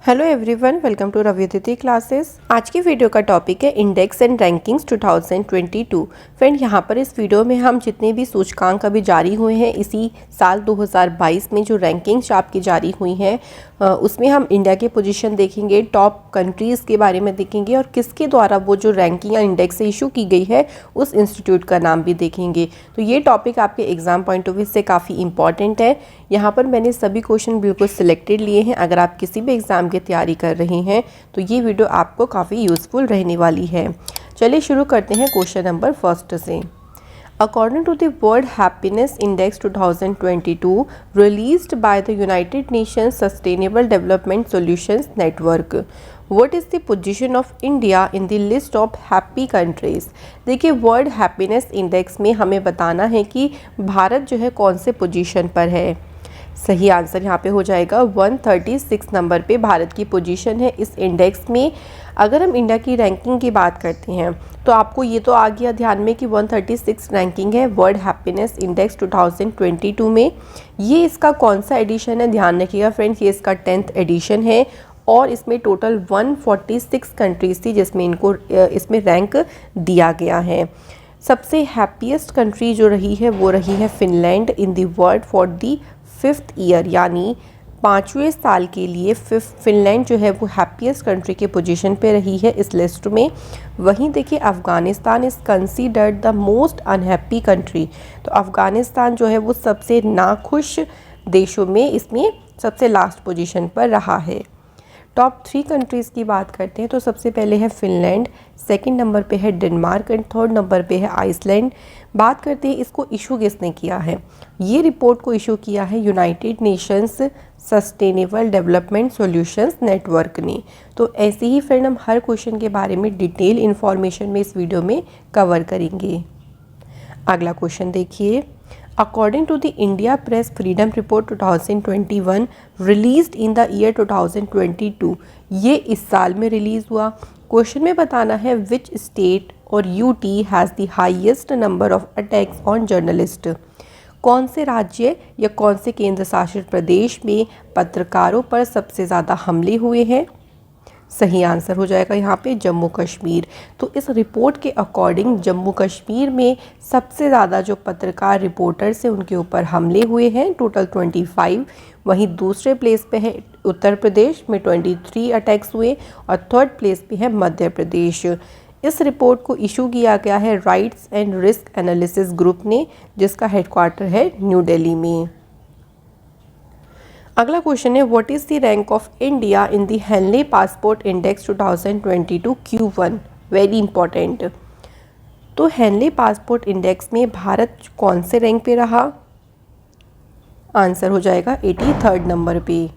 Hello everyone, welcome to Ravi Aditi classes. आज की video का टॉपिक है इंडेक्स एंड रैंकिंग्स 2022। फ्रेंड, यहाँ पर इस वीडियो में हम जितने भी सूचकांक अभी जारी हुए हैं इसी साल 2022 में जो रैंकिंग्स आपकी जारी हुई हैं उसमें हम इंडिया के पोजीशन देखेंगे, टॉप कंट्रीज़ के बारे में देखेंगे और किसके द्वारा वो जो रैंकिंग या इंडेक्स इशू की गई है उस इंस्टीट्यूट का नाम भी देखेंगे। तो ये टॉपिक आपके एग्जाम पॉइंट ऑफ व्यू से काफ़ी इंपॉर्टेंट है। यहाँ पर मैंने सभी क्वेश्चन बिल्कुल सिलेक्टेड लिए हैं। अगर आप किसी भी एग्ज़ाम की तैयारी कर रहे हैं तो ये वीडियो आपको काफ़ी यूज़फुल रहने वाली है। चलिए शुरू करते हैं क्वेश्चन नंबर फर्स्ट से। According to the World Happiness Index 2022 released by the United Nations Sustainable Development Solutions Network, what is the position of India in the list of happy countries? देखिए, world happiness index में हमें बताना है कि भारत जो है कौन से पोजीशन पर है। सही आंसर यहाँ पे हो जाएगा 136 नंबर पे भारत की पोजीशन है इस इंडेक्स में। अगर हम इंडिया की रैंकिंग की बात करते हैं तो आपको ये तो आ गया ध्यान में कि 136 रैंकिंग है वर्ल्ड हैप्पीनेस इंडेक्स 2022 में। ये इसका कौन सा एडिशन है, ध्यान रखिएगा फ्रेंड्स, ये इसका 10th एडिशन है और इसमें टोटल 146 कंट्रीज़ थी जिसमें इनको इसमें रैंक दिया गया है। सबसे हैप्पीएस्ट कंट्री जो रही है वो रही है Finland in the world for the 5th year, यानी 5वें साल के लिए फिनलैंड जो है वो हैप्पीएस्ट कंट्री के पोजीशन पे रही है इस लिस्ट में। वहीं देखिए Afghanistan is considered the most unhappy country, तो अफ़गानिस्तान जो है वो सबसे नाखुश देशों में इसमें सबसे लास्ट पोजीशन पर रहा है। टॉप 3 कंट्रीज़ की बात करते हैं तो सबसे पहले है फिनलैंड, सेकंड नंबर पे है डेनमार्क एंड थर्ड नंबर पे है आइसलैंड। बात करते हैं इसको इशू किसने किया है। ये रिपोर्ट को इशू किया है United Nations sustainable development solutions network ने। तो ऐसे ही फ्रेंड हम हर क्वेश्चन के बारे में डिटेल इन्फॉर्मेशन में इस वीडियो में कवर करेंगे। अगला क्वेश्चन देखिए। According to the India Press Freedom Report 2021 released in the year 2022, ये इस साल में रिलीज़ हुआ। क्वेश्चन में बताना है which state और UT has the highest number of attacks on journalists, कौन से राज्य या कौन से केंद्र शासित प्रदेश में पत्रकारों पर सबसे ज़्यादा हमले हुए हैं। सही आंसर हो जाएगा यहाँ पे जम्मू कश्मीर। तो इस रिपोर्ट के अकॉर्डिंग जम्मू कश्मीर में सबसे ज़्यादा जो पत्रकार रिपोर्टर्स हैं उनके ऊपर हमले हुए हैं, टोटल 25। वहीं दूसरे प्लेस पे है उत्तर प्रदेश में 23 अटैक्स हुए और थर्ड प्लेस पे है मध्य प्रदेश। इस रिपोर्ट को इशू किया गया है rights and risk analysis group ने, जिसका हेडक्वार्टर है न्यू दिल्ली में। अगला क्वेश्चन है what is the rank of India in the Henley passport index 2022 Q1, very important. तो हेनले पासपोर्ट इंडेक्स में भारत कौन से रैंक पे रहा। आंसर हो जाएगा 83rd नंबर पे।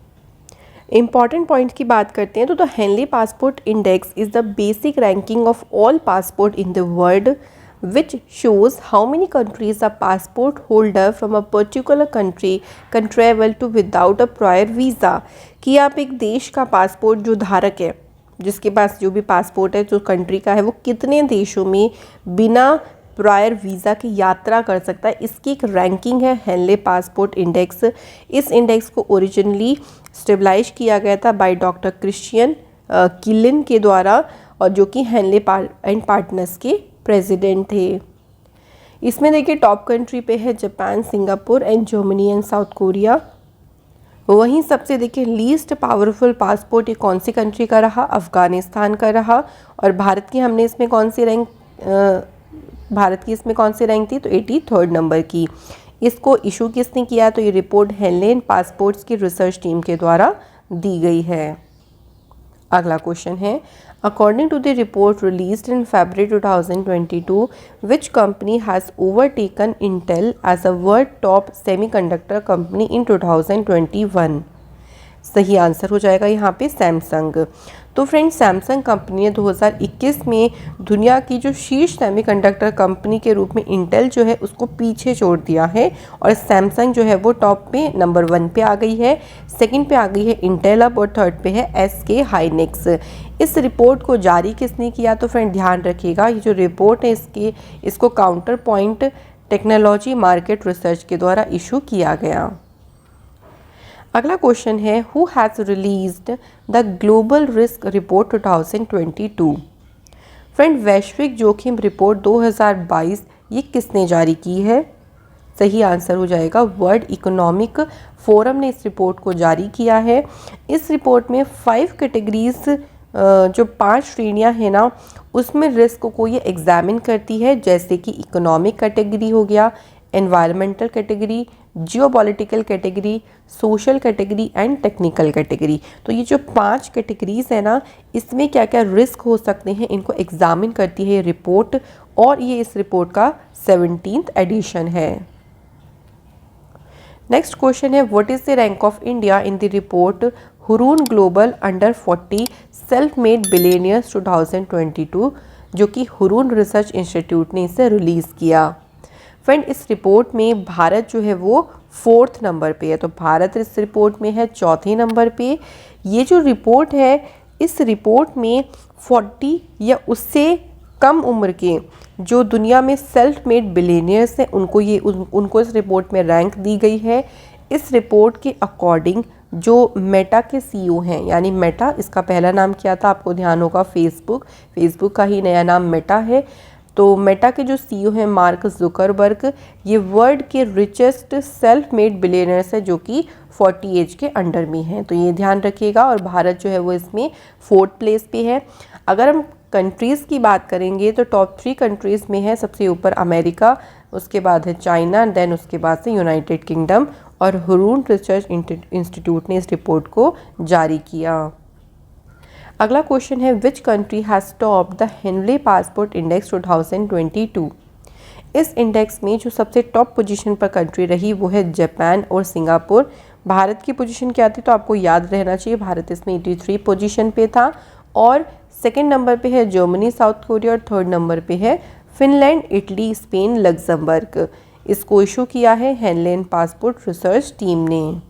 इंपॉर्टेंट पॉइंट की बात करते हैं तो the Henley passport index is the basic ranking of all passport in the world which shows how many countries a passport holder from a particular country can travel to without a prior visa। कि आप एक देश का passport जो धारक है, जिसके पास जो भी पासपोर्ट है जो कंट्री का है, वो कितने देशों में बिना प्रायर वीज़ा की यात्रा कर सकता है, इसकी एक रैंकिंग है हेनले पासपोर्ट इंडेक्स। इस इंडेक्स को ओरिजिनली स्टेबलाइज किया गया था बाय डॉक्टर क्रिश्चियन किलिन के द्वारा, और जो कि हेनले एंड पार्टनर्स के प्रेसिडेंट थे। इसमें देखिए टॉप कंट्री पे है Japan, Singapore and Germany and south Korea. वहीं सबसे देखिए लीस्ट पावरफुल पासपोर्ट ये कौन सी कंट्री का रहा, अफ़गानिस्तान का रहा। और भारत की हमने इसमें कौन सी रैंक भारत की इसमें कौन सी रैंक थी, तो 83rd नंबर की। इसको इशू किसने किया, तो ये रिपोर्ट हेनले पासपोर्ट्स की रिसर्च टीम के द्वारा दी गई है। अगला क्वेश्चन है according to the report released in February 2022 which company has overtaken Intel as a world top semiconductor company in 2021। सही आंसर हो जाएगा यहाँ पे सैमसंग। तो फ्रेंड्स, सैमसंग कंपनी ने 2021 में दुनिया की जो शीर्ष सेमीकंडक्टर कंपनी के रूप में इंटेल जो है उसको पीछे छोड़ दिया है और सैमसंग जो है वो टॉप पे नंबर 1 पे आ गई है, सेकंड पे आ गई है इंटेल अब और थर्ड पे है SK हाइनिक्स। इस रिपोर्ट को जारी किसने किया, तो फ्रेंड ध्यान रखिएगा ये जो रिपोर्ट है इसको counter point technology market research के द्वारा इशू किया गया। अगला क्वेश्चन है who has released the global risk report 2022। Friend, वैश्विक जोखिम रिपोर्ट 2022 ये किसने जारी की है? सही आंसर हो जाएगा वर्ल्ड इकोनॉमिक फोरम ने इस रिपोर्ट को जारी किया है। इस रिपोर्ट में 5 कैटेगरीज जो 5 श्रेणियां हैं ना, उसमें रिस्क को ये एग्जामिन करती है, जैसे कि इकोनॉमिक कैटेगरी हो गया, environmental category, geopolitical category, social category and technical category. तो ये जो 5 कैटेगरीज है ना, इसमें क्या क्या रिस्क हो सकते हैं इनको एग्जामिन करती है ये रिपोर्ट, और ये इस रिपोर्ट का 17th एडिशन है। नेक्स्ट क्वेश्चन है what is the rank of India in the report Hurun global under 40 self made billionaires 2022, जो कि हुरून रिसर्च इंस्टीट्यूट ने इसे रिलीज़ किया। फ्रेंड, इस रिपोर्ट में भारत जो है वो 4th नंबर पे है, तो भारत इस रिपोर्ट में है 4थे नंबर पे। ये जो रिपोर्ट है, इस रिपोर्ट में 40 या उससे कम उम्र के जो दुनिया में सेल्फ मेड बिलियनियर्स हैं उनको इस रिपोर्ट में रैंक दी गई है। इस रिपोर्ट के अकॉर्डिंग जो मेटा के सीईओ हैं, यानी मेटा, इसका पहला नाम क्या था आपको ध्यान होगा फेसबुक का ही नया नाम मेटा है। तो मेटा के जो सीईओ हैं मार्क जुकरबर्ग, ये वर्ल्ड के रिचेस्ट सेल्फ मेड बिलियनर्स है जो कि 40 एज के अंडर में हैं, तो ये ध्यान रखिएगा। और भारत जो है वो इसमें 4th प्लेस पे है। अगर हम कंट्रीज़ की बात करेंगे तो टॉप 3 कंट्रीज़ में है, सबसे ऊपर अमेरिका, उसके बाद है चाइना, देन उसके बाद से यूनाइटेड किंगडम, और हुरून रिसर्च इंस्टीट्यूट ने इस रिपोर्ट को जारी किया। अगला क्वेश्चन है which country has top the Henley passport index 2022। इस इंडेक्स में जो सबसे टॉप पोजीशन पर कंट्री रही वो है जापान और सिंगापुर। भारत की पोजीशन क्या थी तो आपको याद रहना चाहिए, भारत इसमें 83 पोजीशन पे था, और 2nd नंबर पे है जर्मनी, साउथ कोरिया, और 3rd नंबर पे है फिनलैंड, इटली, स्पेन, लग्जमबर्ग। इसको इशू किया है हेनलेन पासपोर्ट रिसर्च टीम ने।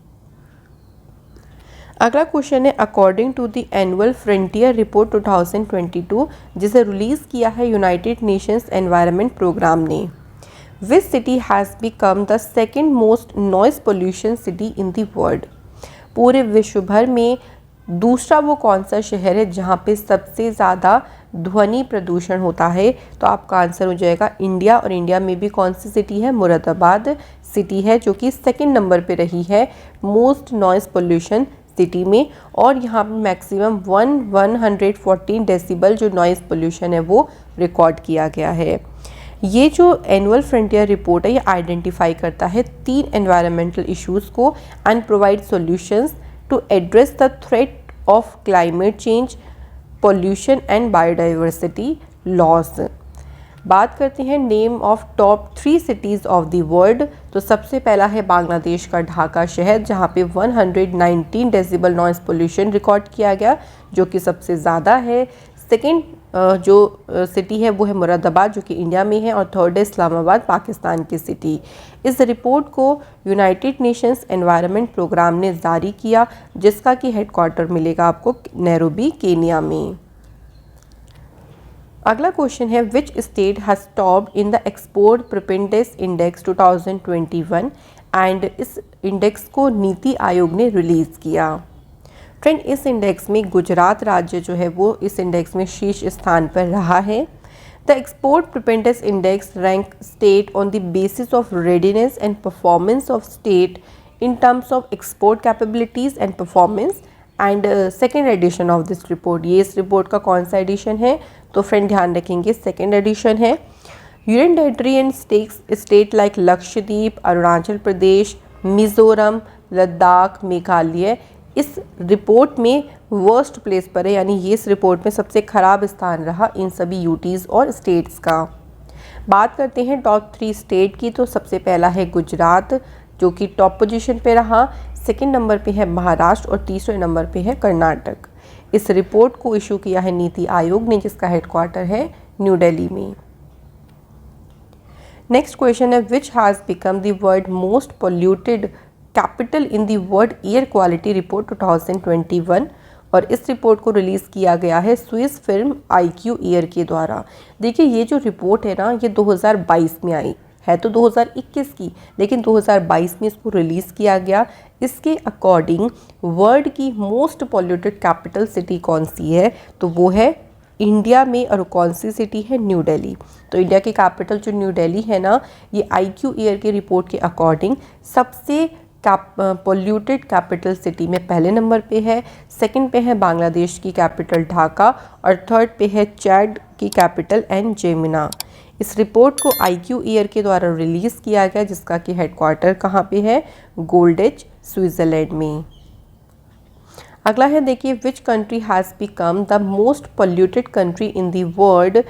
अगला क्वेश्चन है according to the annual frontier report 2022, जिसे रिलीज़ किया है यूनाइटेड नेशंस एनवायरनमेंट प्रोग्राम ने, which city has become the 2nd most noise pollution city in the world. पूरे विश्व भर में दूसरा वो कौन सा शहर है जहाँ पे सबसे ज़्यादा ध्वनि प्रदूषण होता है? तो आपका आंसर हो जाएगा इंडिया, और इंडिया में भी कौन सी सिटी है? मुरादाबाद सिटी है, जो कि 2nd नंबर पे रही है मोस्ट नॉइस पोल्यूशन सिटी में, और यहाँ पे मैक्सिमम 114 डेसिबल जो नॉइस पोल्यूशन है वो रिकॉर्ड किया गया है। ये जो एनुअल फ्रंटियर रिपोर्ट है ये आइडेंटिफाई करता है 3 एनवायरमेंटल इश्यूज़ को and provide solutions to address the threat of climate change, pollution and biodiversity loss. बात करते हैं name of top 3 cities of the world. तो सबसे पहला है बांग्लादेश का ढाका शहर, जहाँ पे 119 डेसिबल नॉइस पोल्यूशन रिकॉर्ड किया गया, जो कि सबसे ज़्यादा है। 2nd जो सिटी है वो है मुरादाबाद, जो कि इंडिया में है, और 3rd है इस्लामाबाद, पाकिस्तान की सिटी। इस रिपोर्ट को यूनाइटेड नेशंस एनवायरनमेंट प्रोग्राम ने जारी किया, जिसका कि हेडक्वार्टर मिलेगा आपको नैरोबी, केनिया में। अगला क्वेश्चन है विच state has topped in the export preparedness index 2021, and इस इंडेक्स को नीति आयोग ने रिलीज़ किया। फ्रेंड, इस इंडेक्स में गुजरात राज्य जो है वो इस इंडेक्स में शीर्ष स्थान पर रहा है। The export preparedness index rank state on the basis of readiness and performance of state in terms of export capabilities and performance, and 2nd edition of this report. ये इस रिपोर्ट का कौन सा एडिशन है? तो फ्रेंड ध्यान रखेंगे 2nd edition है। Union territory and state like Lakshadweep, Arunachal Pradesh, Mizoram, Ladakh, Meghalaya इस रिपोर्ट में वर्स्ट प्लेस पर है, यानी ये इस रिपोर्ट में सबसे ख़राब स्थान रहा इन सभी यूटीज़ और स्टेट्स का। बात करते हैं टॉप 3 स्टेट की, तो सबसे पहला है गुजरात, जो कि टॉप पोजीशन पे रहा। 2nd नंबर पे है महाराष्ट्र, और 3रे नंबर पे है कर्नाटक। इस रिपोर्ट को इशू किया है नीति आयोग ने, जिसका हेडक्वार्टर है न्यू दिल्ली में। नेक्स्ट क्वेश्चन है विच has become the world most polluted capital in the world air quality report 2021, और इस रिपोर्ट को रिलीज़ किया गया है स्विस फिल्म IQ एयर के द्वारा। देखिए, ये जो रिपोर्ट है ना, ये 2022 में आई, है तो 2021 की, लेकिन 2022 में इसको रिलीज़ किया गया। इसके अकॉर्डिंग वर्ल्ड की मोस्ट पॉल्यूटेड कैपिटल सिटी कौन सी है, तो वो है इंडिया में, और कौन सी सिटी है, न्यू दिल्ली। तो इंडिया की कैपिटल जो न्यू दिल्ली है ना, ये IQ ईयर के रिपोर्ट के अकॉर्डिंग सबसे पॉल्यूटेड कैपिटल सिटी में पहले नंबर पे है। सेकंड पे है बांग्लादेश की कैपिटल ढाका, और थर्ड पे है चैड की कैपिटल एनजेमिना। इस रिपोर्ट को IQ ईयर के द्वारा रिलीज़ किया गया, जिसका कि हेडक्वार्टर कहाँ पे है, गोल्डेज, स्विट्ज़रलैंड में। अगला है देखिए, विच country has become the most polluted country in the world.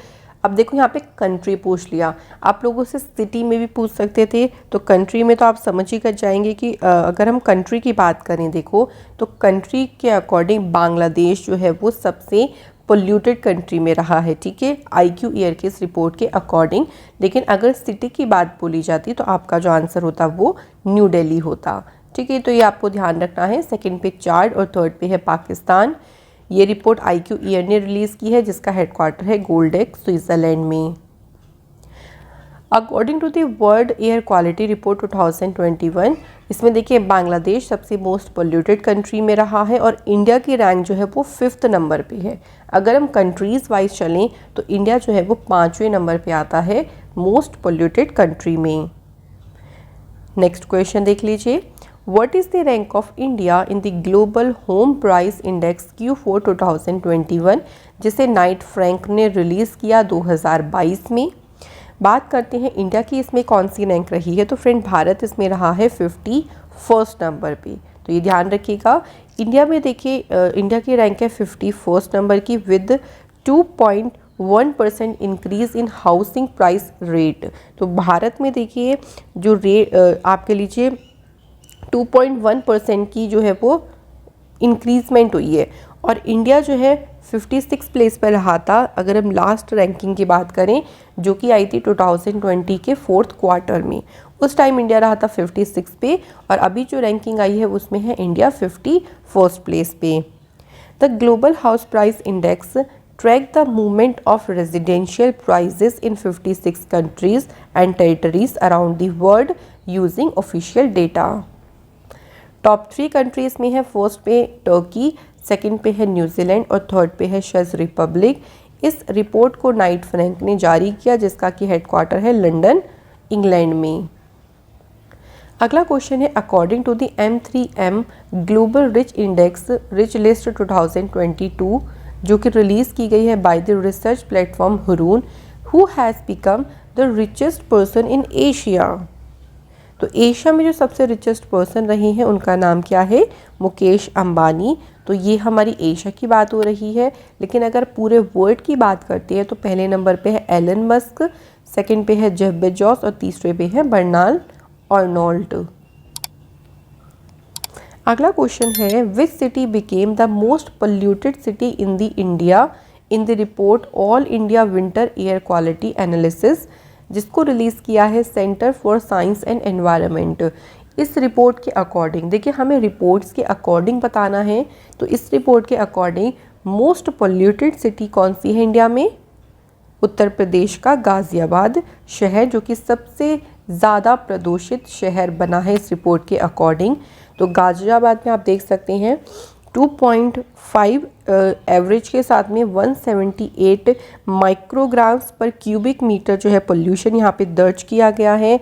अब देखो यहाँ पे कंट्री पूछ लिया, आप लोगों से सिटी में भी पूछ सकते थे, तो कंट्री में तो आप समझ ही कर जाएंगे कि अगर हम कंट्री की बात करें देखो, तो कंट्री के अकॉर्डिंग बांग्लादेश जो है वो सबसे पोल्यूटेड कंट्री में रहा है, ठीक है, IQ ईयर के इस रिपोर्ट के अकॉर्डिंग। लेकिन अगर सिटी की बात बोली जाती तो आपका जो आंसर होता वो न्यू दिल्ली होता, ठीक है। तो ये आपको ध्यान रखना है। सेकंड पे चाड और थर्ड पे है पाकिस्तान। ये रिपोर्ट IQ ईयर ने रिलीज़ की है, जिसका हेडक्वार्टर है गोल्डेक, स्विट्ज़रलैंड में। According to the world air quality report 2021, इसमें देखिए बांग्लादेश सबसे मोस्ट पोल्यूटेड कंट्री में रहा है, और इंडिया की रैंक जो है वो 5th नंबर पे है। अगर हम कंट्रीज़ वाइज चलें तो इंडिया जो है वो 5वें नंबर पे आता है मोस्ट पोल्यूटेड कंट्री में। नेक्स्ट क्वेश्चन देख लीजिए, What is the rank of India in the Global Home Price Index Q4 2021, जिसे नाइट फ्रैंक ने रिलीज़ किया 2022 में। बात करते हैं इंडिया की, इसमें कौन सी रैंक रही है, तो फ्रेंड भारत इसमें रहा है 51st नंबर पे। तो ये ध्यान रखिएगा, इंडिया में देखिए इंडिया की रैंक है 51st नंबर की, with 2.1% increase in housing price rate. तो भारत में देखिए जो रेट आपके लीजिए 2.1% की जो है वो इंक्रीजमेंट हुई है, और इंडिया जो है 56 प्लेस पर रहा था अगर हम लास्ट रैंकिंग की बात करें, जो कि आई थी 2020 के 4th क्वार्टर में। उस टाइम इंडिया रहा था 56 पे, और अभी जो रैंकिंग आई है उसमें है इंडिया 51st प्लेस पे। The global house price index track the movement of residential prices in 56 countries and territories around the world using official data. Top 3 countries में है, फर्स्ट पे टर्की, सेकंड पे है न्यूजीलैंड, और थर्ड पे है check Republic. इस रिपोर्ट को नाइट फ्रैंक ने जारी किया, जिसका कि हेडक्वार्टर है लंदन, इंग्लैंड में। अगला क्वेश्चन है, according to the M3M global rich index rich list 2022, जो कि रिलीज़ की गई है by the research platform Hurun, who has become the richest person in Asia. तो एशिया में जो सबसे रिचेस्ट पर्सन रही हैं उनका नाम क्या है, मुकेश अंबानी। तो ये हमारी एशिया की बात हो रही है, लेकिन अगर पूरे वर्ल्ड की बात करते हैं तो पहले नंबर पे है एलन मस्क, सेकंड पे है जेफ बेजोस, और तीसरे पे है बर्नार्ड अर्नोल्ट। अगला क्वेश्चन है, विच city became the most polluted city in the India in the report all India winter air quality analysis, जिसको रिलीज़ किया है centre for science and environment. इस रिपोर्ट के अकॉर्डिंग देखिए, हमें रिपोर्ट्स के अकॉर्डिंग बताना है, तो इस रिपोर्ट के अकॉर्डिंग मोस्ट पोल्यूटेड सिटी कौन सी है इंडिया में, उत्तर प्रदेश का गाज़ियाबाद शहर, जो कि सबसे ज़्यादा प्रदूषित शहर बना है इस रिपोर्ट के अकॉर्डिंग। तो गाज़ियाबाद में आप देख सकते हैं 2.5 एवरेज के साथ में 178 माइक्रोग्राम्स पर क्यूबिक मीटर जो है पोल्यूशन यहाँ पे दर्ज किया गया है।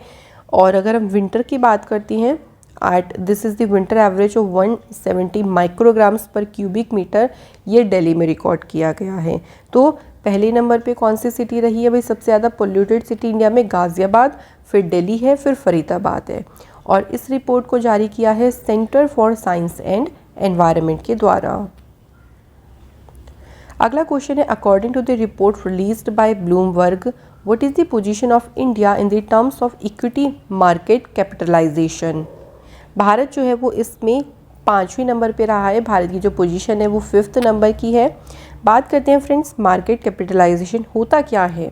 और अगर हम विंटर की बात करती हैं, this is the winter average of 170 micrograms पर क्यूबिक मीटर, ये दिल्ली में रिकॉर्ड किया गया है। तो पहले नंबर पे कौन सी सिटी रही है भाई सबसे ज़्यादा पोल्यूटेड सिटी इंडिया में, गाज़ियाबाद, फिर दिल्ली है, फिर फरीदाबाद है। और इस रिपोर्ट को जारी किया है centre for science and environment के द्वारा। अगला क्वेश्चन है, according to the report released by Bloomberg, what is the position of India in the terms of equity market capitalisation. भारत जो है वो इसमें 5वें नंबर पे रहा है, भारत की जो पोजीशन है वो 5th नंबर की है। बात करते हैं फ्रेंड्स, मार्केट कैपिटलाइजेशन होता क्या है।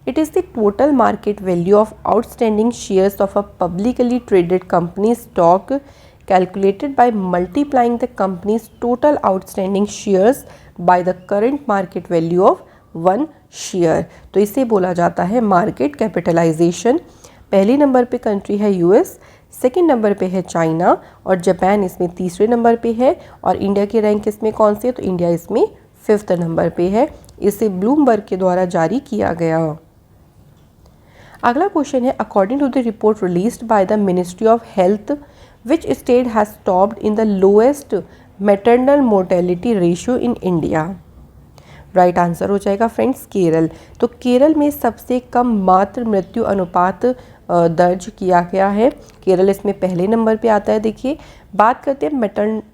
It is the total market value of outstanding shares of a publicly traded company stock calculated by multiplying the company's total outstanding shares by the current market value of one share। तो इसे बोला जाता है market capitalisation. पहले number पे country है US, second number पे है चाइना और जापान इसमें तीसरे नंबर पे है। और इंडिया की रैंक इसमें कौन सी है, तो इंडिया इसमें 5th नंबर पे है। इसे ब्लूमबर्ग के द्वारा जारी किया गया। अगला क्वेश्चन है, according to the report released by the ministry of health which state has topped in the lowest maternal mortality ratio in India. Right answer हो जाएगा फ्रेंड्स केरल। तो केरल में सबसे कम मातृ मृत्यु अनुपात दर्ज किया गया है। केरल इसमें पहले नंबर पे आता है। देखिए, बात करते हैं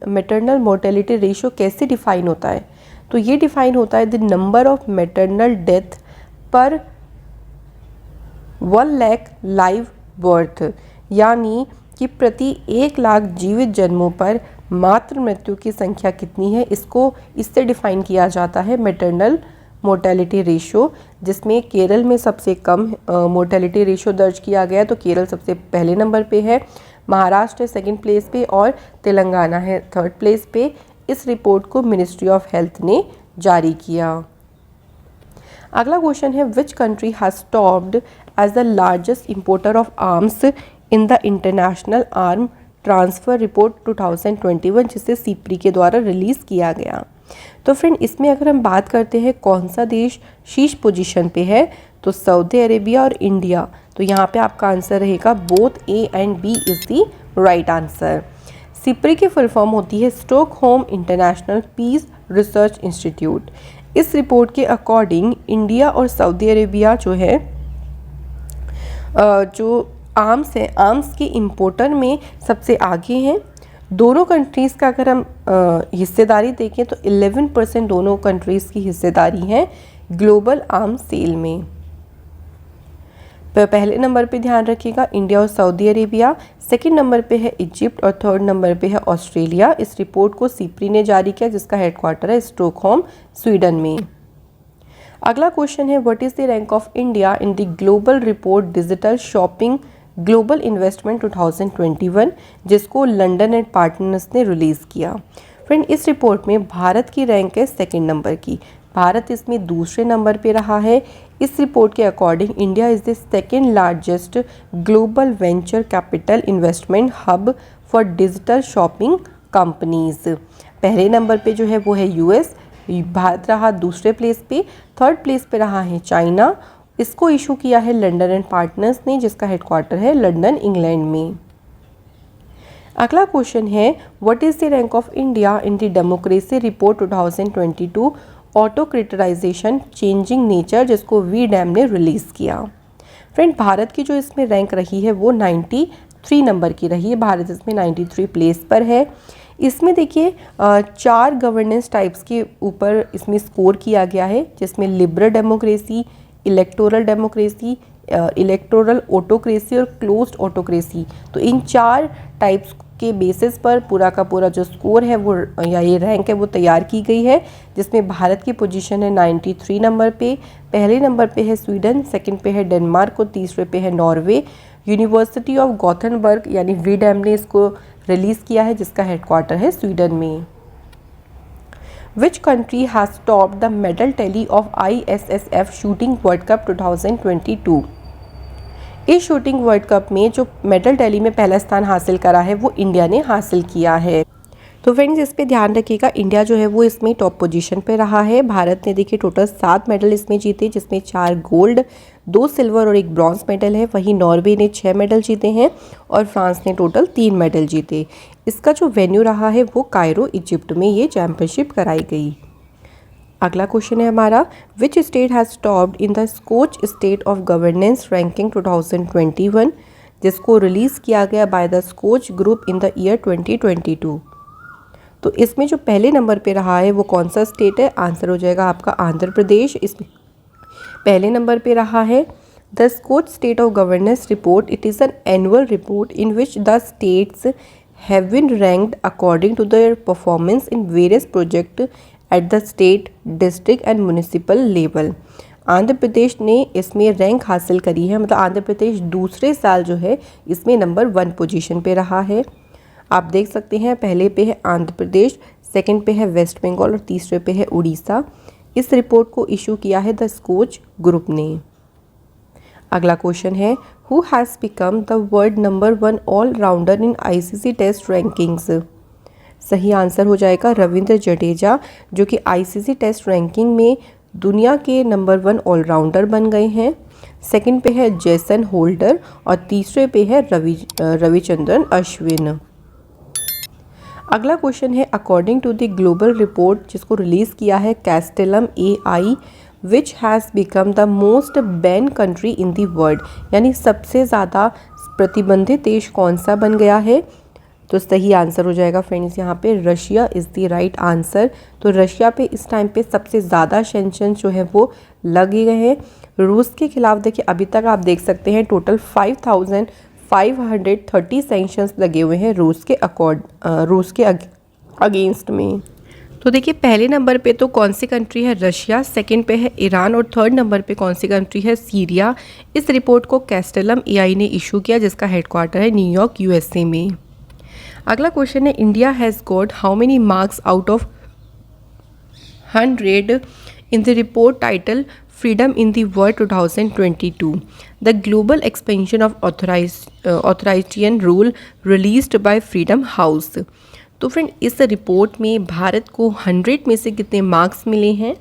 मैटरनल मोर्टेलिटी रेशियो कैसे डिफाइन होता है, तो ये डिफाइन होता है the number of maternal death पर 1 लाख लाइव बर्थ, यानी कि प्रति 1 लाख जीवित जन्मों पर मातृ मृत्यु की संख्या कितनी है, इसको इससे डिफाइन किया जाता है मैटरनल मोर्टेलिटी रेशियो, जिसमें केरल में सबसे कम मोर्टेलिटी रेशियो दर्ज किया गया। तो केरल सबसे पहले नंबर पे है, महाराष्ट्र है सेकंड प्लेस पे और तेलंगाना है थर्ड प्लेस पे। इस रिपोर्ट को मिनिस्ट्री ऑफ हेल्थ ने जारी किया। अगला क्वेश्चन है, which country has topped as the largest importer of arms in the international arm transfer report 2021, जिसे सीप्री के द्वारा रिलीज़ किया गया। तो फ्रेंड, इसमें अगर हम बात करते हैं कौन सा देश शीर्ष पोजीशन पे है, तो सऊदी अरेबिया और इंडिया। तो यहाँ पे आपका आंसर रहेगा both A and B is the right answer. SIPRI की फुल फॉर्म होती है Stockholm international peace research institute. इस रिपोर्ट के अकॉर्डिंग इंडिया और सऊदी अरेबिया जो है जो आर्म्स है, आर्म्स के इम्पोर्टर में सबसे आगे हैं। दोनों कंट्रीज़ का अगर हम हिस्सेदारी देखें तो 11% दोनों कंट्रीज़ की हिस्सेदारी है ग्लोबल आर्म्स सेल में। पहले नंबर पे ध्यान रखिएगा इंडिया और सऊदी अरेबिया, सेकंड नंबर पे है इजिप्ट और थर्ड नंबर पे है ऑस्ट्रेलिया। इस रिपोर्ट को सीप्री ने जारी किया, जिसका हेडक्वार्टर है स्टॉकहोम स्वीडन में। अगला क्वेश्चन है, what is the rank of India in the global report digital shopping global investment 2021, जिसको लंदन एंड पार्टनर्स ने रिलीज़ किया। फ्रेंड, इस रिपोर्ट में भारत की रैंक है सेकंड नंबर की, भारत इसमें दूसरे नंबर पे रहा है। इस रिपोर्ट के according India is the second largest global venture capital investment hub for digital shopping companies. पहले नंबर पे जो है वो है यूएस, भारत रहा दूसरे प्लेस पे, थर्ड प्लेस पे रहा है चाइना। इसको इशू किया है लंदन एंड पार्टनर्स ने, जिसका हेडक्वार्टर है लंदन इंग्लैंड में। अगला क्वेश्चन है, what is the rank of India in the democracy report 2022 autocratization changing nature, जिसको वी डैम ने रिलीज़ किया। फ्रेंड, भारत की जो इसमें रैंक रही है वो 93 नंबर की रही है। भारत इसमें 93 प्लेस पर है। इसमें देखिए 4 गवर्नेंस टाइप्स के ऊपर इसमें स्कोर किया गया है, जिसमें liberal democracy, electoral democracy, electoral autocracy और क्लोज्ड ऑटोक्रेसी। तो इन 4 टाइप्स के बेसिस पर पूरा का पूरा जो स्कोर है वो या ये रैंक है वो तैयार की गई है, जिसमें भारत की पोजीशन है 93 नंबर पे। पहले नंबर पे है स्वीडन, सेकंड पे है डेनमार्क और तीसरे पे है नॉर्वे। यूनिवर्सिटी ऑफ गॉथेनबर्ग यानी वी डैम ने इसको रिलीज़ किया है, जिसका हेडक्वार्टर है स्वीडन में। Which country has topped the medal tally of ISSF Shooting World Cup 2022? इस शूटिंग वर्ल्ड कप में जो मेडल टैली में पहला स्थान हासिल करा है वो इंडिया ने हासिल किया है। तो फ्रेंड्स, इस पे ध्यान रखिएगा, इंडिया जो है वो इसमें टॉप पोजीशन पे रहा है। भारत ने देखिए टोटल 7 मेडल इसमें जीते, जिसमें 4 गोल्ड, 2 सिल्वर और 1 ब्रॉन्ज मेडल है। वहीं नॉर्वे ने 6 मेडल जीते हैं और फ्रांस ने टोटल 3 मेडल जीते। इसका जो वेन्यू रहा है वो कायरो इजिप्ट में ये चैंपियनशिप कराई गई। अगला क्वेश्चन है हमारा, which state has topped in the scotch state of governance ranking 2021, जिसको रिलीज़ किया गया by the Scotch group in the year 2022। तो इसमें जो पहले नंबर पे रहा है वो कौन सा स्टेट है, आंसर हो जाएगा आपका आंध्र प्रदेश। इसमें पहले नंबर पे रहा है the scotch state of governance report. It is an annual report in which the states have been ranked according to their performance in various project at the state, district and municipal level. Andhra Pradesh ने इसमें rank हासिल करी है, मतलब आंध्र प्रदेश दूसरे साल जो है इसमें नंबर 1 पोजीशन पे रहा है। आप देख सकते हैं पहले पे है आंध्र प्रदेश, सेकंड पे है वेस्ट बंगाल और तीसरे पे है उड़ीसा। इस रिपोर्ट को इशू किया है द स्कॉच ग्रुप ने। अगला क्वेश्चन है, who has become the world number 1 all rounder in ICC test rankings. सही आंसर हो जाएगा रविंद्र जडेजा, जो कि आईसीसी टेस्ट रैंकिंग में दुनिया के नंबर 1 ऑलराउंडर बन गए हैं। सेकंड पे है जेसन होल्डर और तीसरे पे है रविचंद्रन अश्विन। अगला क्वेश्चन है according to the global report जिसको रिलीज़ किया है Castellum AI, which has become the most ban country in the world, यानी सबसे ज़्यादा प्रतिबंधित देश कौन सा बन गया है। तो सही आंसर हो जाएगा फ्रेंड्स यहाँ पे Russia is the right answer. तो रशिया पे इस टाइम पे सबसे ज़्यादा सैंक्शन जो है वो लगे गए हैं। रूस के खिलाफ देखिए अभी तक आप देख सकते हैं टोटल 5530 सैंक्शंस लगे हुए हैं रूस के अगेंस्ट में। तो देखिए पहले नंबर पे तो कौन सी कंट्री है, रशिया। सेकंड पे है ईरान और थर्ड नंबर पे कौन सी कंट्री है, सीरिया। इस रिपोर्ट को कैस्टेलम AI ने इशू किया जिसका हेडक्वार्टर है न्यूयॉर्क USA में। अगला क्वेश्चन है India has got how many marks out of 100 in the report title freedom in the world 2022, the global expansion of authoritarian rule released by freedom house. तो friend इस report में भारत को 100 में से कितने मार्क्स मिले हैं।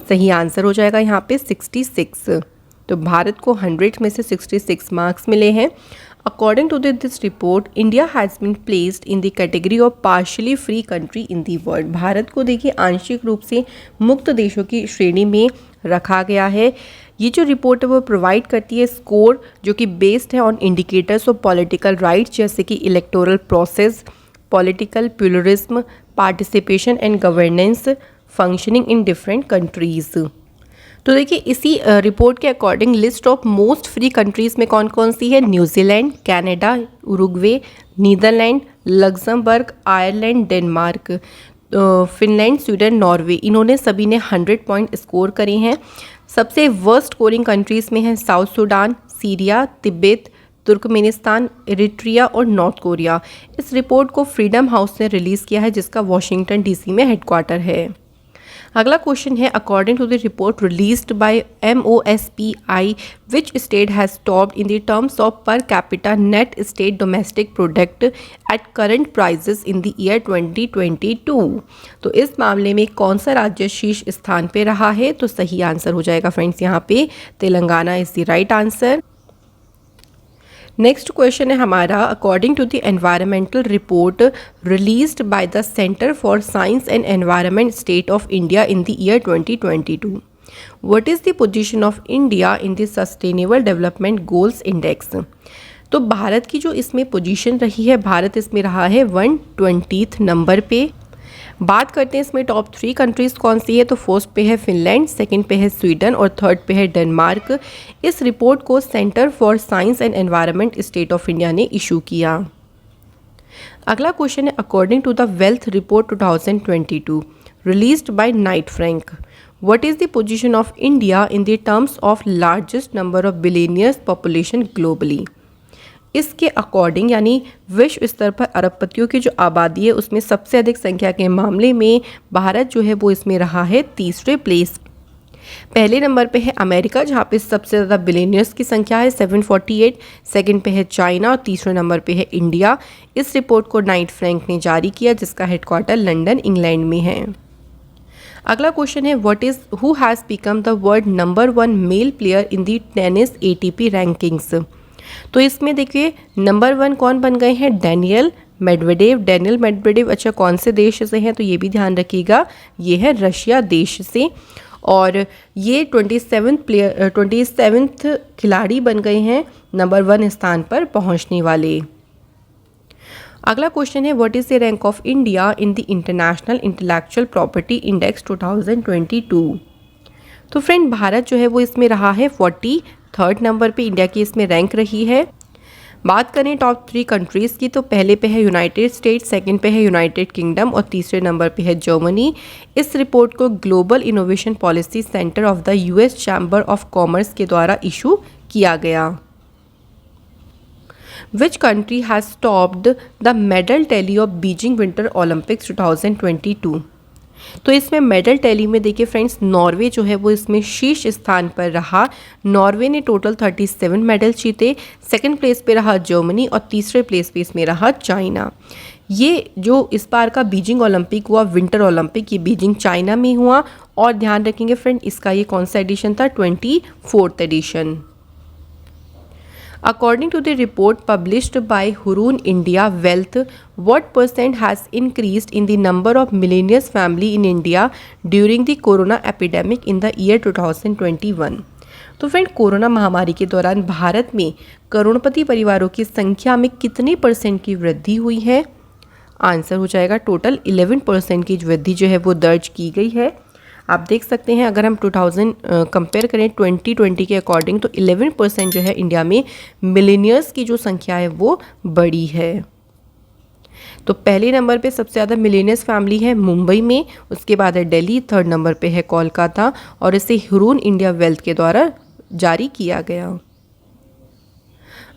सही आंसर हो जाएगा यहाँ पे 66। तो भारत को 100 में से 66 मार्क्स मिले हैं। According to this report India has been placed in the category of partially free country in the world. भारत को देखिए आंशिक रूप से मुक्त देशों की श्रेणी में रखा गया है। ये जो रिपोर्ट है वो प्रोवाइड करती है स्कोर जो कि बेस्ड है on indicators of political rights जैसे कि electoral process, political pluralism, participation and governance functioning in different countries. तो देखिए इसी रिपोर्ट के according list of most free countries में कौन कौन सी है, New Zealand, Canada, Uruguay, Netherlands, Luxembourg, Ireland, Denmark, Finland, Sweden, Norway. इन्होंने सभी ने 100 पॉइंट स्कोर करे हैं। सबसे वर्स्ट स्कोरिंग कंट्रीज़ में है south Sudan, Syria, Tibet, Turkmenistan, Eritrea और नॉर्थ कोरिया। इस रिपोर्ट को फ्रीडम हाउस ने रिलीज़ किया है जिसका वॉशिंगटन DC में हेडक्वार्टर है। अगला क्वेश्चन है according to the report released by MOSPI which state has topped in the terms of per capita net state domestic product at current prices in the year 2022। तो इस मामले में कौन सा राज्य शीर्ष स्थान पे रहा है। तो सही आंसर हो जाएगा फ्रेंड्स यहाँ पे Telangana is the right answer. Next question है हमारा according to the environmental report released by the centre for science and environment state of India in the year 2022, what is the position of India in the sustainable development goals index. तो भारत की जो इसमें position रही है, भारत इसमें रहा है 120th नंबर पे। बात करते हैं इसमें टॉप 3 कंट्रीज़ कौन सी है। तो फर्स्ट पे है फिनलैंड, सेकंड पे है स्वीडन और थर्ड पे है डेनमार्क। इस रिपोर्ट को centre for science and environment state of India ने इशू किया। अगला क्वेश्चन है according to the wealth report 2022 released by Knight Frank, what is the position of India in the terms of largest number of billionaires population globally. इसके according यानी विश्व स्तर पर अरबपतियों की जो आबादी है उसमें सबसे अधिक संख्या के मामले में भारत जो है वो इसमें रहा है तीसरे प्लेस। पहले नंबर पे है अमेरिका जहाँ पे सबसे ज़्यादा बिलियनियर्स की संख्या है 748, सेकंड पे है चाइना और तीसरे नंबर पे है इंडिया। इस रिपोर्ट को नाइट फ्रैंक ने जारी किया जिसका हेडक्वार्टर लंदन इंग्लैंड में है। अगला क्वेश्चन है who has become the world number 1 mail player in the tennis ATP rankings. तो इसमें देखिए नंबर 1 कौन बन गए हैं, डेनियल मेडवेडेव। अच्छा कौन से देश से हैं तो ये भी ध्यान रखिएगा, ये है रशिया देश से। और ये 27th खिलाड़ी बन गए हैं नंबर 1 स्थान पर पहुंचने वाले। अगला क्वेश्चन है what is the rank of India in the international intellectual property index 2022। तो फ्रेंड भारत जो है वो इसमें रहा है 43rd नंबर पे, इंडिया की इसमें रैंक रही है। बात करें टॉप 3 कंट्रीज़ की तो पहले पे है यूनाइटेड स्टेट्स, सेकंड पे है यूनाइटेड किंगडम और तीसरे नंबर पे है जर्मनी। इस रिपोर्ट को global innovation policy centre of the US chamber of commerce के द्वारा इशू किया गया। विच country has topped the medal tally of Beijing winter Olympics 2022। तो इसमें मेडल टैली में देखिए फ्रेंड्स, नॉर्वे जो है वो इसमें शीर्ष स्थान पर रहा। नॉर्वे ने टोटल 37 मेडल जीते। सेकंड प्लेस पे रहा जर्मनी और तीसरे प्लेस पे इसमें रहा चाइना। ये जो इस बार का बीजिंग ओलंपिक हुआ, विंटर ओलंपिक, ये बीजिंग चाइना में हुआ। और ध्यान रखेंगे फ्रेंड, इसका ये कौन सा एडिशन था? 24th एडिशन। According to the report published by Hurun India Wealth, what percent has increased in the number of millionaires family in India during the corona epidemic in the year 2021? तो friend, corona महामारी के दौरान भारत में करोड़पति परिवारों की संख्या में कितने परसेंट की वृद्धि हुई है? आंसर हो जाएगा टोटल 11% की वृद्धि जो है वो दर्ज की गई है। आप देख सकते हैं, अगर हम 2000 कंपेयर करें 2020 के अकॉर्डिंग, तो 11% जो है इंडिया में मिलेनियर्स की जो संख्या है वो बड़ी है। तो पहले नंबर पे सबसे ज़्यादा मिलेनियर्स फैमिली है मुंबई में, उसके बाद है दिल्ली, थर्ड नंबर पे है कोलकाता, और इसे हुरून इंडिया वेल्थ के द्वारा जारी किया गया।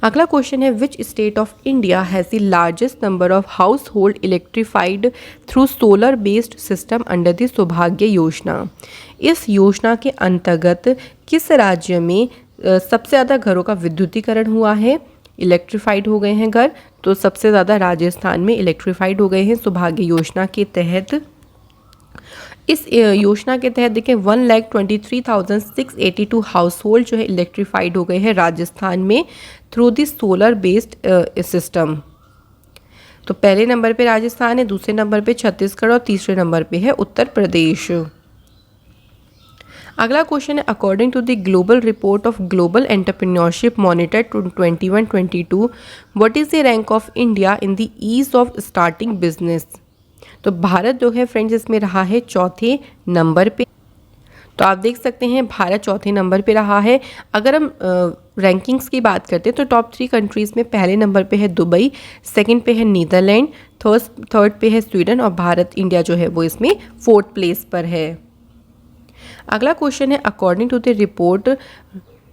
अगला क्वेश्चन है, which state of India has the largest number of house hold electrified through solar based system under the सौभाग्य योजना? इस योजना के अंतर्गत किस राज्य में सबसे ज़्यादा घरों का विद्युतीकरण हुआ है, इलेक्ट्रीफाइड हो गए हैं घर? तो सबसे ज़्यादा राजस्थान में इलेक्ट्रीफाइड हो गए हैं सौभाग्य योजना के तहत। इस योजना के तहत देखिए 1,23,682 हाउस होल्ड जो है इलेक्ट्रीफाइड हो गए हैं राजस्थान में through the solar based system. तो पहले नंबर पे राजस्थान है, दूसरे नंबर पे छत्तीसगढ़ और तीसरे नंबर पे है उत्तर प्रदेश। अगला क्वेश्चन है, according to the global report of global entrepreneurship monitor 21-22, what is the rank of India in the ease of starting business? तो भारत जो है फ्रेंड्स इसमें रहा है चौथे नंबर पे। तो आप देख सकते हैं भारत चौथे नंबर पे रहा है। अगर हम रैंकिंग्स की बात करते हैं तो टॉप 3 कंट्रीज़ में पहले नंबर पे है दुबई, सेकंड पे है नीदरलैंड, थर्ड पे है स्वीडन, और भारत इंडिया जो है वो इसमें 4th प्लेस पर है। अगला क्वेश्चन है, according to the report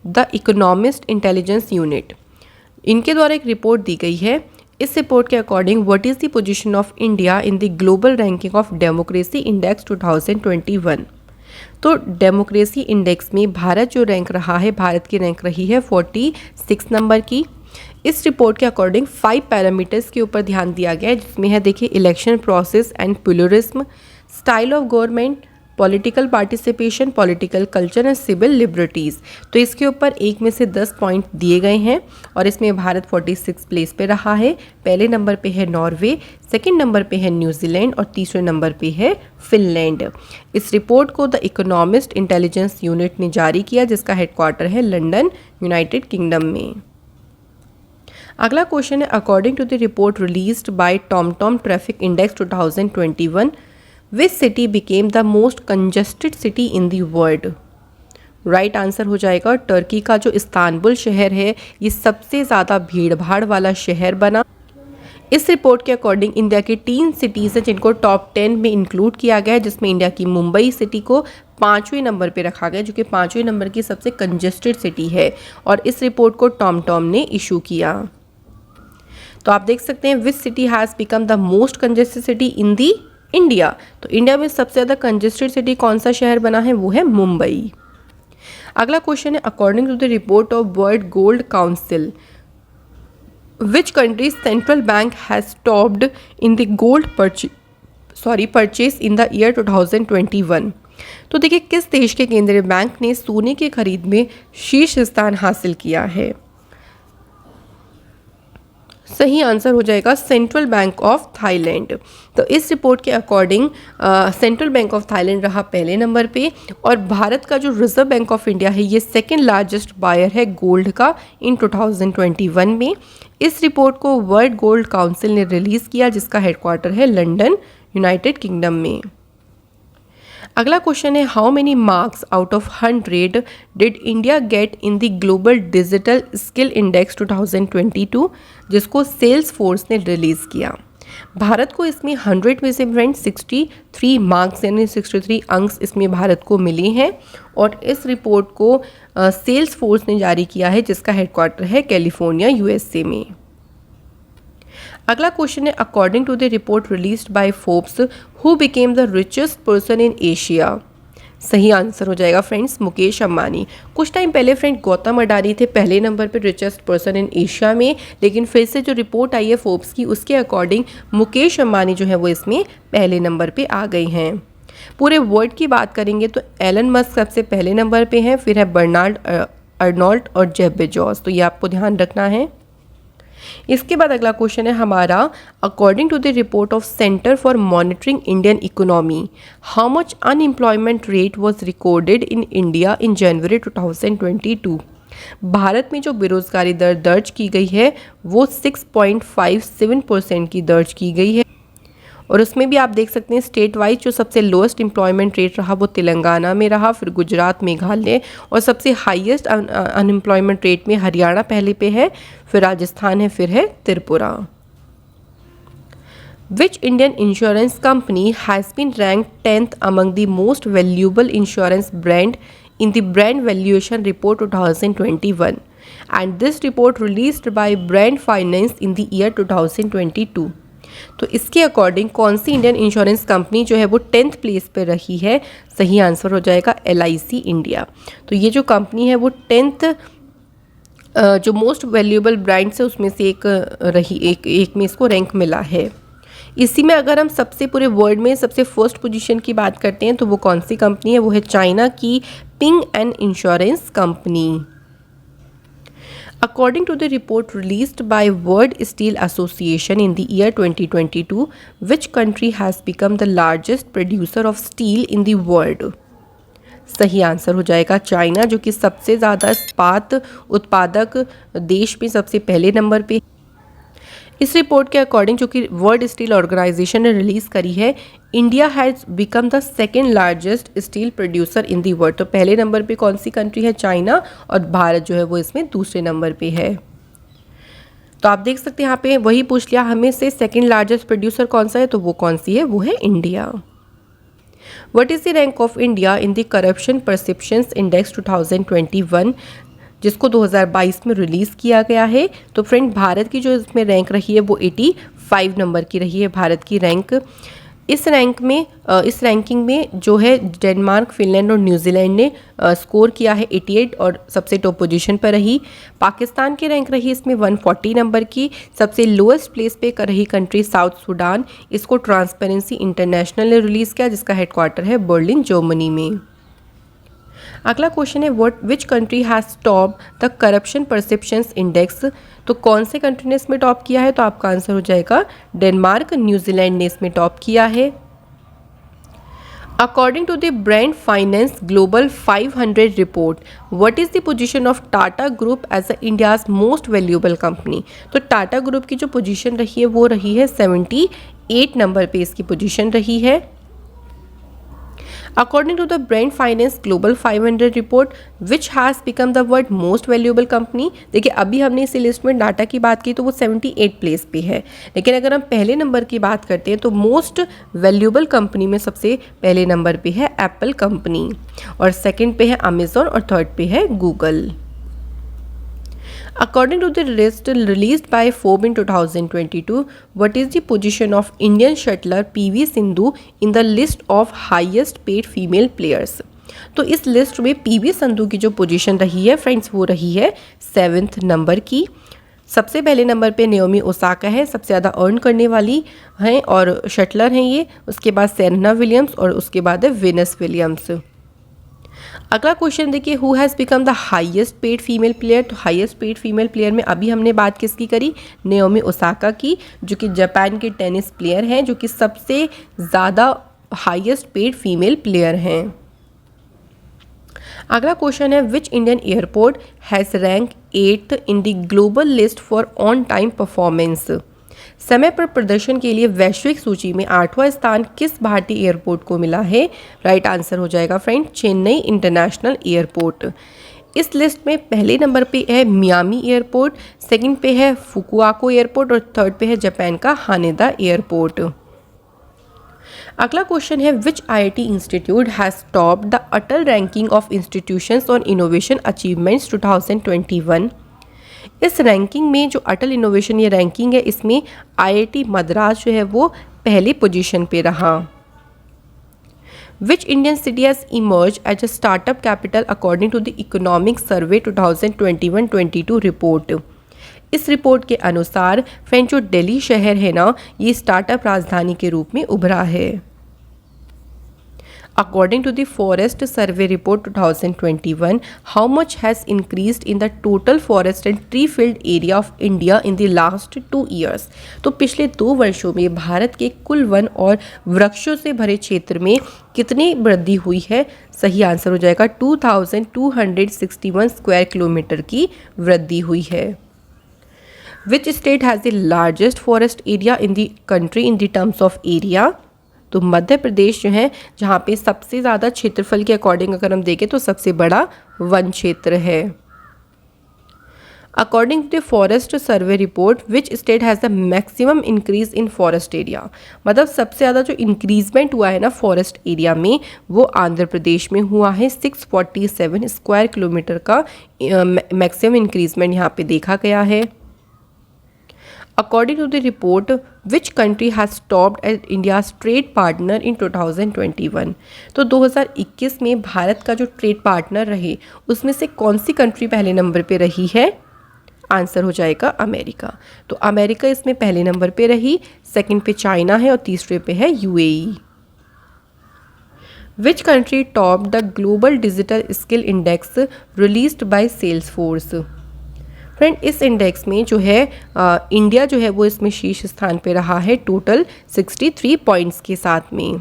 the economist intelligence unit, इनके द्वारा एक रिपोर्ट दी गई है। इस रिपोर्ट के according what is the position of India in the global ranking of democracy index 2021? तो डेमोक्रेसी इंडेक्स में भारत जो रैंक रहा है, भारत की रैंक रही है 46 नंबर की। इस रिपोर्ट के अकॉर्डिंग 5 पैरामीटर्स के ऊपर ध्यान दिया गया है, जिसमें है देखिए election process and pluralism, style of government, political participation, political culture and civil liberties. तो इसके ऊपर 1 में से 10 पॉइंट दिए गए हैं और इसमें भारत 46 प्लेस पे रहा है। पहले नंबर पे है नॉर्वे, सेकंड नंबर पे है न्यूजीलैंड और तीसरे नंबर पे है फिनलैंड। इस रिपोर्ट को द इकोनॉमिस्ट इंटेलिजेंस यूनिट ने जारी किया, जिसका हेडक्वार्टर है लंदन, यूनाइटेड किंगडम में। अगला क्वेश्चन है, according to the report released by TomTom traffic index 2021, which city became the most congested city in the world? Right answer हो जाएगा टर्की का जो इस्तांबुल शहर है, ये सबसे ज़्यादा भीड़ भाड़ वाला शहर बना। इस रिपोर्ट के अकॉर्डिंग इंडिया की 3 सिटीज़ हैं जिनको टॉप 10 में इंक्लूड किया गया है, जिसमें इंडिया की मुंबई सिटी को 5वें नंबर पे रखा गया, जो कि 5वें नंबर की सबसे कंजस्टेड सिटी है, और इस रिपोर्ट को टॉमटॉम ने इशू किया। तो आप देख सकते हैं which city has become the most congested city in the India. तो इंडिया में सबसे ज़्यादा कंजस्टेड सिटी कौन सा शहर बना है? वो है मुंबई। अगला क्वेश्चन है, according to the report of world gold council, which countries central bank has stopped in the gold purchase in the year 2021? तो देखिए किस देश के केंद्रीय बैंक ने सोने की खरीद में शीर्ष स्थान हासिल किया है? सही आंसर हो जाएगा सेंट्रल बैंक ऑफ थाईलैंड। तो इस रिपोर्ट के according central bank of Thailand रहा पहले नंबर पे, और भारत का जो रिजर्व बैंक ऑफ इंडिया है ये सेकंड लार्जेस्ट बायर है गोल्ड का इन 2021 में। इस रिपोर्ट को वर्ल्ड गोल्ड काउंसिल ने रिलीज़ किया, जिसका हेडक्वार्टर है लंदन, यूनाइटेड किंगडम में। अगला क्वेश्चन है, how many marks out of 100 did India get in the global digital skill index 2022, जिसको सेल्स फोर्स ने रिलीज़ किया? भारत को इसमें 100 में से फ्रेंड्स 63 मार्क्स यानी 63 अंक इसमें भारत को मिले हैं, और इस रिपोर्ट को सेल्स फोर्स ने जारी किया है, जिसका हेडक्वार्टर है कैलिफोर्निया, USA में। अगला क्वेश्चन है according to the report released by Forbes who became the richest person in Asia. सही आंसर हो जाएगा फ्रेंड्स मुकेश अंबानी। कुछ टाइम पहले फ्रेंड गौतम अडानी थे पहले नंबर पे रिचेस्ट पर्सन इन एशिया में, लेकिन फिर से जो रिपोर्ट आई है फोर्ब्स की उसके अकॉर्डिंग मुकेश अंबानी जो है वो इसमें पहले नंबर पे आ गए हैं। पूरे वर्ल्ड की बात करेंगे तो एलन मस्क सबसे पहले नंबर पे हैं, फिर है बर्नार्ड अर्नोल्ट और जेफ बेजोस, तो ये आपको ध्यान रखना है। इसके बाद अगला क्वेश्चन है हमारा according to the report of centre for monitoring Indian economy how much unemployment rate was recorded in India in January 2022। Bharat में जो बेरोजगारी दर दर्ज की गई है वो 6.57% की दर्ज की गई है, और उसमें भी आप देख सकते हैं स्टेट वाइज जो सबसे लोएस्ट एम्प्लॉयमेंट रेट रहा वो तेलंगाना में रहा, फिर गुजरात, मेघालय, और सबसे हाईएस्ट अनएम्प्लॉयमेंट रेट में हरियाणा पहले पे है, फिर राजस्थान है, फिर है Tripura. Which Indian insurance company has been ranked 10th among the most valuable insurance brand in the brand valuation report 2021 and this report released by Brand Finance in the year 2022। तो इसके अकॉर्डिंग कौन सी इंडियन इंश्योरेंस कंपनी जो है वो 10th place पे रही है। सही आंसर हो जाएगा LIC इंडिया। तो ये जो कंपनी है वो 10th जो मोस्ट वैल्यूएबल ब्रांड्स है उसमें से एक रही, एक में इसको रैंक मिला है। इसी में अगर हम सबसे पूरे वर्ल्ड में सबसे फर्स्ट पोजीशन की बात करते हैं तो वो कौन सी कंपनी है, वो है चाइना की Ping and insurance company. According to the report released by world steel association in the year 2022 which country has become the largest producer of steel in the world. सही आंसर हो जाएगा China, जो कि सबसे ज़्यादा इस्पात उत्पादक देश में सबसे पहले नंबर पे। इस रिपोर्ट के अकॉर्डिंग जो कि वर्ल्ड स्टील ऑर्गेनाइजेशन ने रिलीज़ करी है, India has become the second largest steel producer in the world. तो पहले नंबर पे कौन सी कंट्री है, चाइना, और भारत जो है वो इसमें दूसरे नंबर पे है। तो आप देख सकते हैं यहाँ पे वही पूछ लिया हमें से सेकेंड लार्जेस्ट प्रोड्यूसर कौन सा है, तो वो कौन सी है, वो है India. What is the rank of India in the corruption perceptions index 2021 जिसको 2022 में रिलीज़ किया गया है। तो फ्रेंड भारत की जो इसमें रैंक रही है वो 85 नंबर की रही है भारत की रैंक। इस रैंकिंग में जो है डेनमार्क, फिनलैंड और न्यूजीलैंड ने स्कोर किया है 88 और सबसे टॉप पोजीशन पर रही। पाकिस्तान की रैंक रही इसमें 140 नंबर की। सबसे लोएस्ट प्लेस पे कर रही कंट्री साउथ सूडान, इसको ट्रांसपेरेंसी इंटरनेशनल ने रिलीज़ किया जिसका हेडक्वार्टर है बर्लिन, जर्मनी में। अगला क्वेश्चन है which country has top the corruption perceptions index. तो कौन से कंट्री ने इसमें टॉप किया है, तो आपका आंसर हो जाएगा डेनमार्क, न्यूजीलैंड ने इसमें टॉप किया है। According to the brand finance global 500 report what is the position of Tata group as a India's most valuable company. तो टाटा ग्रुप की जो पोजीशन रही है वो रही है 78 नंबर पे इसकी पोजीशन रही है। According to the Brand Finance Global 500 report, which has become the world most valuable company। देखिए अभी हमने इसी लिस्ट में डाटा की बात की तो वो 78 प्लेस पे है, लेकिन अगर हम पहले नंबर की बात करते हैं तो मोस्ट वैल्यूएबल कंपनी में सबसे पहले नंबर पे है एप्पल कंपनी, और सेकंड पे है अमेजोन, और थर्ड पे है Google. According to the list released by Forbes in 2022, what is the position of Indian shuttler PV Sindhu in the list of highest paid female players? तो इस list में PV Sindhu की जो पोजीशन रही है फ्रेंड्स वो रही है 7th नंबर की। सबसे पहले नंबर पे नेओमी ओसाका है, सबसे ज़्यादा अर्न करने वाली हैं और शटलर हैं ये। उसके बाद सेरेना विलियम्स और उसके बाद है वेनस विलियम्स। अगला क्वेश्चन देखिए who has become the highest paid female player. तो हाईएस्ट पेड फीमेल प्लेयर में अभी हमने बात किसकी करी, नेओमी ओसाका की, जो कि जापान के टेनिस प्लेयर हैं, जो कि सबसे ज़्यादा हाईएस्ट पेड फीमेल प्लेयर हैं। अगला क्वेश्चन है which Indian airport has rank 8th in the global list for on time performance. समय पर प्रदर्शन के लिए वैश्विक सूची में 8वां स्थान किस भारतीय एयरपोर्ट को मिला है। राइट आंसर हो जाएगा फ्रेंड चेन्नई इंटरनेशनल एयरपोर्ट। इस लिस्ट में पहले नंबर पे है मियामी एयरपोर्ट, सेकंड पे है फुकुआको एयरपोर्ट और थर्ड पे है जापान का हानेदा एयरपोर्ट। अगला क्वेश्चन है विच IIT institute has top the Atal ranking of institutions on innovation achievements 2021। इस रैंकिंग में जो अटल इनोवेशन ये रैंकिंग है, इसमें IIT मद्रास जो है वो पहली पोजीशन पे रहा। Which Indian city has emerged as a startup capital according to the Economic Survey 2021-22 report. इस रिपोर्ट के अनुसार फ्रेंड जो दिल्ली शहर है ना, ये स्टार्टअप राजधानी के रूप में उभरा है। According to the Forest Survey Report 2021, how much has increased in the total forest and tree filled area of India in the last 2 years? तो पिछले 2 वर्षों में भारत के कुल वन और वृक्षों से भरे क्षेत्र में कितनी वृद्धि हुई है? सही आंसर हो जाएगा 2261 स्क्वायर किलोमीटर की वृद्धि हुई है। Which state has the largest forest area in the country in the terms of area? तो मध्य प्रदेश जो है, जहाँ पे सबसे ज़्यादा क्षेत्रफल के अकॉर्डिंग अगर हम देखें तो सबसे बड़ा वन क्षेत्र है। According to the forest survey report, which state has the maximum increase in forest area? मतलब सबसे ज़्यादा जो इंक्रीजमेंट हुआ है ना फॉरेस्ट एरिया में, वो आंध्र प्रदेश में हुआ है। 647 स्क्वायर किलोमीटर का मैक्सिमम इंक्रीजमेंट यहाँ पे देखा गया है। According to the report, which country has topped as India's trade partner in 2021? तो 2021 में भारत का जो ट्रेड पार्टनर रहे, उसमें से कौन सी कंट्री पहले नंबर पे रही है? आंसर हो जाएगा अमेरिका। तो अमेरिका इसमें पहले नंबर पे रही, सेकंड पे चाइना है और तीसरे पे है UAE। Which country topped the Global Digital Skill Index released by Salesforce? Friend इस इंडेक्स में जो है इंडिया जो है वो इसमें शीर्ष स्थान पे रहा है टोटल 63 पॉइंट्स के साथ में।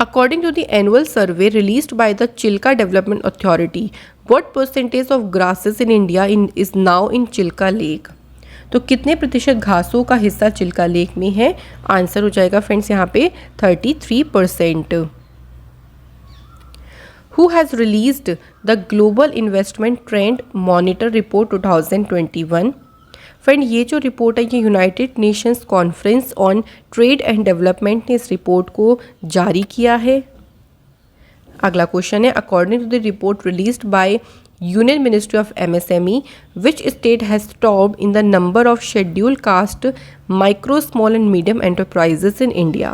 According to the annual survey released by the Chilka development authority, what percentage of grasses in India is now in Chilka lake? तो कितने प्रतिशत घासों का हिस्सा चिल्का लेक में है? आंसर हो जाएगा फ्रेंड्स यहाँ पे 33%। Who has released the Global Investment Trend Monitor Report 2021? Friend ये जो रिपोर्ट है ये United Nations conference on trade and development ने इस रिपोर्ट को जारी किया है। अगला क्वेश्चन है, according to the report released by Union Ministry of MSME, which state has topped in the number of scheduled caste micro, small and medium enterprises in India?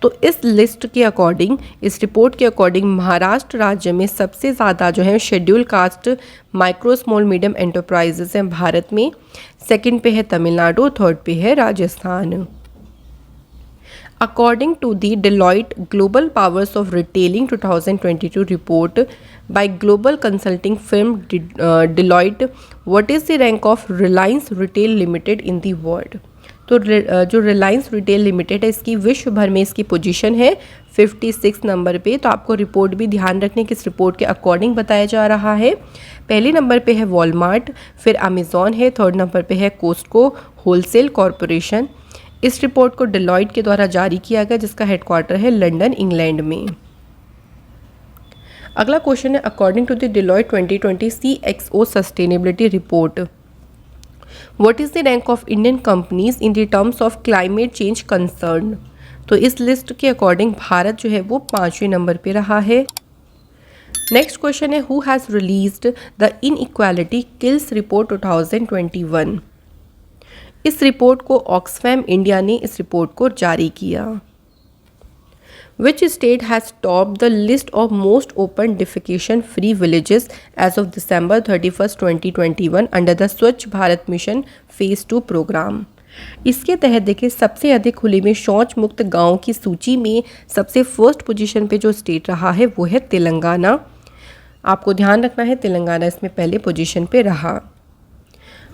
तो इस लिस्ट के अकॉर्डिंग, इस रिपोर्ट के according Maharashtra राज्य में सबसे ज़्यादा जो है schedule caste micro small medium enterprises हैं भारत में। सेकंड पे है तमिलनाडु, थर्ड पे है Rajasthan. According to the Deloitte Global Powers of Retailing 2022 report by global consulting firm Deloitte, what is the rank of Reliance Retail Limited in the world? तो जो Reliance retail limited है इसकी विश्व भर में इसकी पोजीशन है 56 नंबर पे। तो आपको रिपोर्ट भी ध्यान रखने की इस रिपोर्ट के अकॉर्डिंग बताया जा रहा है। पहले नंबर पे है वॉलमार्ट, फिर अमेज़ॉन है, थर्ड नंबर पे है कोस्टको होलसेल कॉरपोरेशन। इस रिपोर्ट को डेलॉइट के द्वारा जारी किया गया जिसका हेडक्वार्टर है लंदन इंग्लैंड में। अगला क्वेश्चन है, according to the Deloitte 2020 CXO sustainability report, what is the rank of Indian companies in the terms of climate change concern? तो इस लिस्ट के अकॉर्डिंग भारत जो है वो 5वें नंबर पे रहा है। नेक्स्ट क्वेश्चन है, who has released the inequality kills report 2021? इस रिपोर्ट को ऑक्सफैम इंडिया ने इस रिपोर्ट को जारी किया। Which state has topped the list of most open defecation free villages as of December 31st, 2021 under the स्वच्छ Bharat mission phase 2 programme? इसके तहत देखिए सबसे अधिक खुले में शौच मुक्त गांव की सूची में सबसे फर्स्ट पोजीशन पे जो स्टेट रहा है वो है तेलंगाना। आपको ध्यान रखना है तेलंगाना इसमें पहले पोजीशन पे रहा।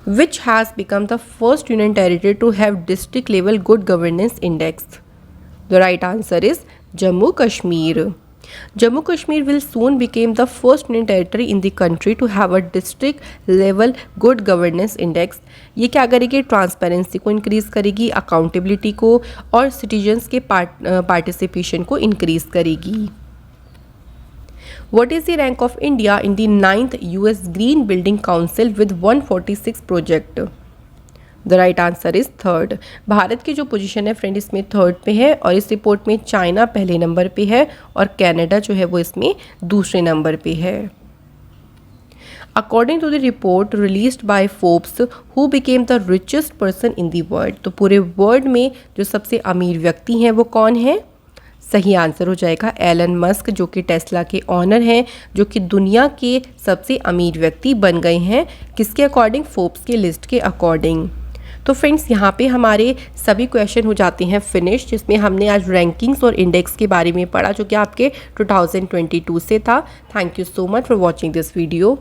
Which has become the first union territory to have district level good governance index? The right answer is Jammu Kashmir. Jammu Kashmir will soon become the first union territory in the country to have a district level good governance index. ये क्या करेगी? Transparency को increase करेगी, accountability को और citizens के participation को increase करेगी। What is the rank of India in the 9th US Green Building Council with 146 project? The right answer is third. Bharat की जो पोजीशन है फ्रेंड इसमें थर्ड पे है और इस रिपोर्ट में चाइना पहले नंबर पे है और कनाडा जो है वो इसमें दूसरे नंबर पे है। According to the report released by Forbes, who became the richest person in the world. तो पूरे वर्ल्ड में जो सबसे अमीर व्यक्ति हैं वो कौन है? सही आंसर हो जाएगा एलन मस्क, जो कि टेस्ला के ऑनर हैं, जो कि दुनिया के सबसे अमीर व्यक्ति बन गए हैं। किसके अकॉर्डिंग? फोर्ब्स के लिस्ट के अकॉर्डिंग। तो फ्रेंड्स यहाँ पे हमारे सभी क्वेश्चन हो जाते हैं फिनिश, जिसमें हमने आज रैंकिंग्स और इंडेक्स के बारे में पढ़ा, जो कि आपके 2022 से था। Thank you so much for watching this video.